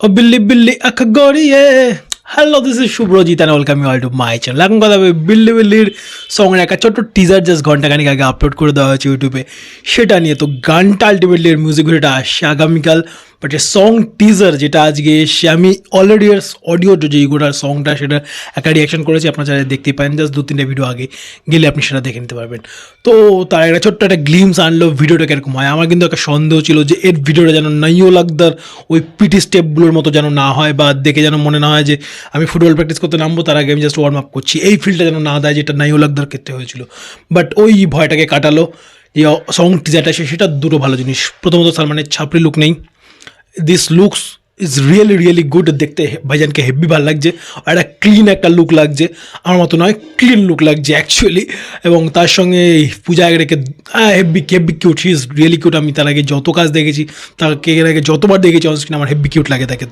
ও বিল্লি বিল্লি আখ গড়িয়ে। Hello, this is Subhrajit and welcome you all to my channel. এখন কথা হবে বিল্লি বিল্লির সঙ্গের একটা ছোট্ট টিজার জাস্ট ঘন্টাখানিক আগে আপলোড করে দেওয়া হয়েছে ইউটিউবে, সেটা নিয়ে। তো গানটা আলটিমেটলি এর মিউজিক ভিডিওটা আসছে আগামীকাল, বাট এর সং টিজার যেটা আজকে এসে আমি অলরেডি এর অডিও যে গোটার সংটা সেটা একটা রিয়াকশন করেছি, আপনারা যারা দেখতেই পারেন, জাস্ট 2-3টা ভিডিও আগে গেলে আপনি সেটা দেখে নিতে পারবেন। তো তার একটা ছোট্ট একটা গ্লিমস আনলো ভিডিওটা কীরকম হয়। আমার কিন্তু একটা সন্দেহ ছিল যে এর ভিডিওটা যেন নাইও লাগদার ওই পিটি স্টেপগুলোর মতো যেন না হয়, বা দেখে যেন মনে না হয় যে আমি ফুটবল প্র্যাকটিস করতে নামবো তার আগে আমি জাস্ট ওয়ার্ম আপ করছি, এই ফিলটা যেন না দেয় যেটা নাইও লাগদার ক্ষেত্রে হয়েছিল। বাট ওই ভয়টাকে কাটালো যে সং টিজারটা সেটা দুটো ভালো জিনিস। প্রথমত সালমানের ছাপড়ি লুক নেই, this looks is really really good. দেখতে ভাইজানকে হেভি ভালো লাগছে, আর একটা ক্লিন একটা লুক লাগছে, আমার মতো নয়, ক্লিন লুক লাগছে অ্যাকচুয়ালি। এবং তার সঙ্গে পূজা হেগড়েকে heavy heavy cute, she is really cute. আমি তার আগে যত কাজ দেখেছি, তাকে এর আগে যতবার দেখেছি অন স্ক্রিন, আমার হেভি কিউট লাগে তাকে।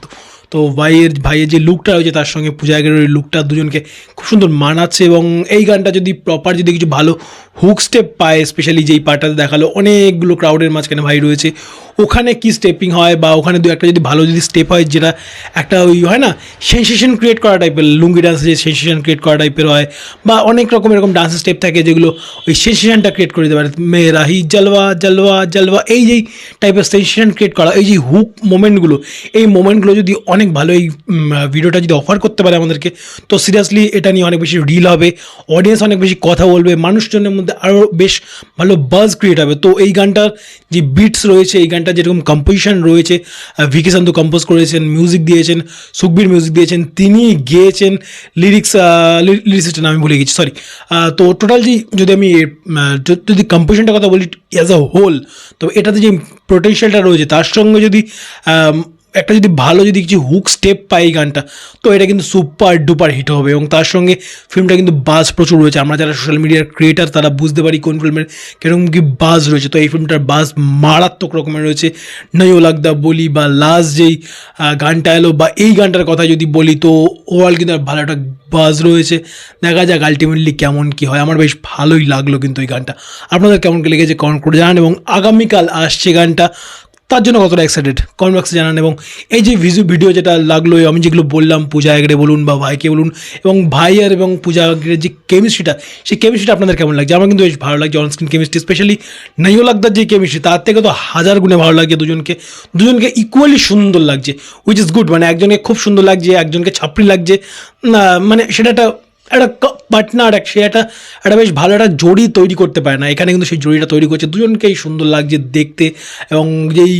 তো ভাইয়ের যে লুকটা রয়েছে তার সঙ্গে পূজা হেগড়ের লুকটা দুজনকে খুব সুন্দর মানাচ্ছে। এবং এই গানটা যদি প্রপার যদি কিছু ভালো হুক স্টেপ পায়, স্পেশালি যেই পার্টটাতে দেখালো অনেকগুলো ক্রাউডের মাঝখানে ভাই রয়েছে, ওখানে কি স্টেপিং হয়, বা ওখানে দু একটা যদি ভালো যদি স্টেপ হয় যেটা একটা ওই হয় না সেন্সেশন ক্রিয়েট করা টাইপের, লুঙ্গি ডান্সে যে সেন্সেশন ক্রিয়েট করা টাইপের হয়, বা অনেক রকম এরকম ডান্সের স্টেপ থাকে যেগুলো ওই সেন্সেশনটা ক্রিয়েট করে দিতে পারে। মেরা হি জলওয়া জলওয়া জলওয়া, এই যেই টাইপের সেন্সেশন ক্রিয়েট করা, এই যে হুক মোমেন্টগুলো, এই মোমেন্টগুলো যদি অনেক ভালো এই ভিডিওটা যদি অফার করতে পারে আমাদেরকে, তো সিরিয়াসলি এটা নিয়ে অনেক বেশি রিল হবে, অডিয়েন্স অনেক বেশি কথা বলবে, মানুষজনের মধ্যে আরও বেশ ভালো বাজ ক্রিয়েট হবে। তো এই গানটার যে বিটস রয়েছে, এই গানটা যেরকম কম্পোজিশন রয়েছে, ভিকি সান্ধু কম্পোজ করেছেন, মিউজিক দিয়েছেন সুখবীর, মিউজিক দিয়েছেন তিনি, গেয়েছেন লিরিক্সটা আমি ভুলে গেছি, সরি। তো টোটাল যদি আমি যদি কম্পোজিশনটার কথা বলি অ্যাজ আ হোল, তো এটাতে যে পোটেনশিয়ালটা রয়েছে তার সঙ্গে যদি একটা যদি ভালো যদি কিছু হুক স্টেপ পাই এই গানটা, তো এটা কিন্তু সুপার ডুপার হিট হবে। এবং তার সঙ্গে ফিল্মটা কিন্তু বাজ প্রচুর রয়েছে, আমরা যারা সোশ্যাল মিডিয়ার ক্রিয়েটার তারা বুঝতে পারি কোন ফিল্মের কীরকম কি বাজ রয়েছে। তো এই ফিল্মটার বাজ মারাত্মক রকমের রয়েছে। নাইও লাগদা বলি, বা লাস্ট যেই গানটা এলো, বা এই গানটার কথা যদি বলি, তো ওভারঅল কিন্তু ভালো একটা বাজ রয়েছে। দেখা যাক আলটিমেটলি কেমন কী হয়। আমার বেশ ভালোই লাগলো কিন্তু এই গানটা। আপনাদের কেমন কী লেগেছে কমেন্ট করে জানান, এবং আগামীকাল আসছে গানটা, তার জন্য কতটা এক্সাইটেড কমেন্ট বক্সে জানান। এবং এই যে ভিডিও যেটা লাগলো, আমি যেগুলো বললাম, পূজা হেগড়ে বলুন বা ভাইকে বলুন, এবং ভাইয়ের এবং পূজা হেগড়ের যে কেমিস্ট্রিটা, সেই কেমিস্ট্রিটা আপনাদের কেমন লাগছে? আমার কিন্তু বেশ ভালো লাগছে অনস্ক্রিন কেমিস্ট্রি, স্পেশালি নাইও লাগদার যে কেমিস্ট্রি, তার থেকে তো হাজার গুণে ভালো লাগছে। দুজনকে ইকুয়ালি সুন্দর লাগছে, হুইচ ইজ গুড। মানে একজনকে খুব সুন্দর লাগছে, একজনকে ছাপড়ি লাগছে, মানে সেটা একটা পার্টনার, সে একটা বেশ ভালো একটা জড়ি তৈরি করতে পারে না, এখানে কিন্তু সেই জড়িটা তৈরি করছে। দুজনকেই সুন্দর লাগছে দেখতে। এবং যেই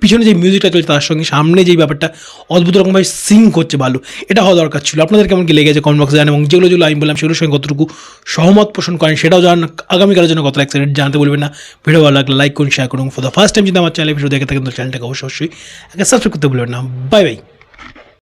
পিছনে যে মিউজিকটা চলছে তার সঙ্গে সামনে যেই ব্যাপারটা অদ্ভুত রকমভাবে সিঙ্ক হচ্ছে, ভালো, এটা হওয়া দরকার ছিল। আপনাদের কেমন কি লেগেছে কমেন্ট বক্সে জানেন, এবং যেগুলো আমি বললাম সেগুলোর সঙ্গে কতটুকু সহমত পোষণ করেন সেটাও জানান। আগামীকালের জন্য কত এক্সাইটেড জানতে বলবেন না। ভিডিও ভালো লাগলে লাইক করুন, শেয়ার করুন। ফর দ্য ফার্স্ট টাইম যদি আমার চ্যানেলে ভিডিও দেখে থাকেন তো চ্যানেলটাকে অবশ্যই সাবস্ক্রাইব করতে ভুলবেন না। Bye bye.